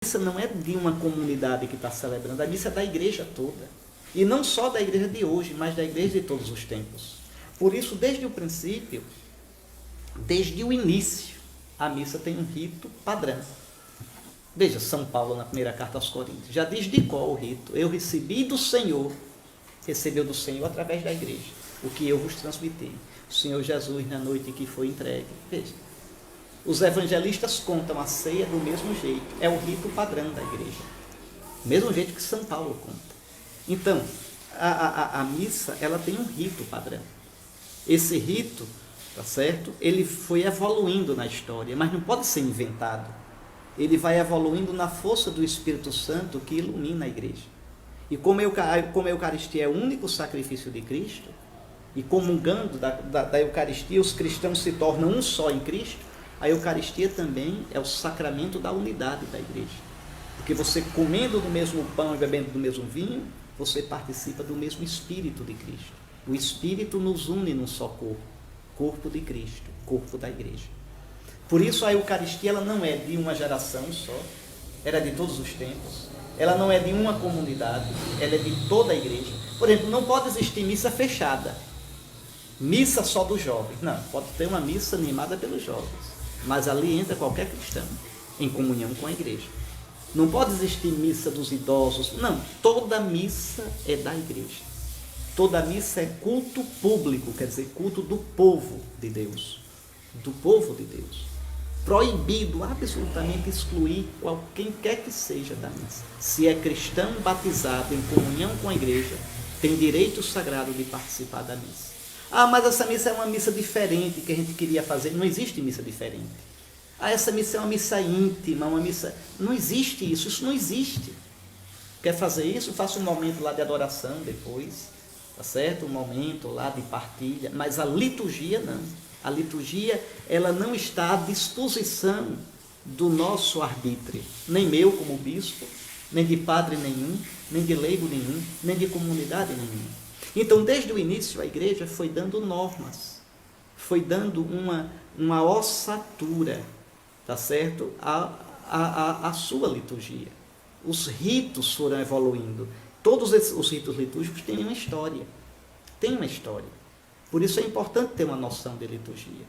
missa não é de uma comunidade que está celebrando, a missa é da igreja toda. E não só da igreja de hoje, mas da igreja de todos os tempos. Por isso, desde o princípio, desde o início, a missa tem um rito padrão. Veja, São Paulo, na primeira carta aos Coríntios, já diz de qual o rito. Eu recebi do Senhor, recebeu do Senhor através da igreja, o que eu vos transmiti. O Senhor Jesus, na noite que foi entregue. Veja, os evangelistas contam a ceia do mesmo jeito. É o rito padrão da igreja. Do mesmo jeito que São Paulo conta. Então, a missa, ela tem um rito padrão. Esse rito, tá certo? Ele foi evoluindo na história, mas não pode ser inventado. Ele vai evoluindo na força do Espírito Santo que ilumina a igreja. E como a Eucaristia é o único sacrifício de Cristo, e comungando da Eucaristia, os cristãos se tornam um só em Cristo, a Eucaristia também é o sacramento da unidade da igreja. Porque você comendo do mesmo pão e bebendo do mesmo vinho, você participa do mesmo Espírito de Cristo. O Espírito nos une num só corpo, corpo de Cristo, corpo da igreja. Por isso a Eucaristia ela não é de uma geração só, ela é de todos os tempos, ela não é de uma comunidade, ela é de toda a igreja. Por exemplo, não pode existir missa fechada, missa só dos jovens. Não, pode ter uma missa animada pelos jovens, mas ali entra qualquer cristão, em comunhão com a igreja. Não pode existir missa dos idosos, não, toda missa é da igreja. Toda missa é culto público, quer dizer, culto do povo de Deus. Do povo de Deus. Proibido absolutamente excluir quem quer que seja da missa. Se é cristão batizado em comunhão com a igreja, tem direito sagrado de participar da missa. Ah, mas essa missa é uma missa diferente que a gente queria fazer. Não existe missa diferente. Ah, essa missa é uma missa íntima, uma missa... Não existe isso não existe. Quer fazer isso? Faça um momento lá de adoração depois, tá certo? Um momento lá de partilha, mas a liturgia não. A liturgia, ela não está à disposição do nosso arbítrio, nem meu como bispo, nem de padre nenhum, nem de leigo nenhum, nem de comunidade nenhuma. Então, desde o início, a igreja foi dando normas, foi dando uma ossatura, tá certo? A sua liturgia. Os ritos foram evoluindo. Todos os ritos litúrgicos têm uma história. Tem uma história. Por isso é importante ter uma noção de liturgia.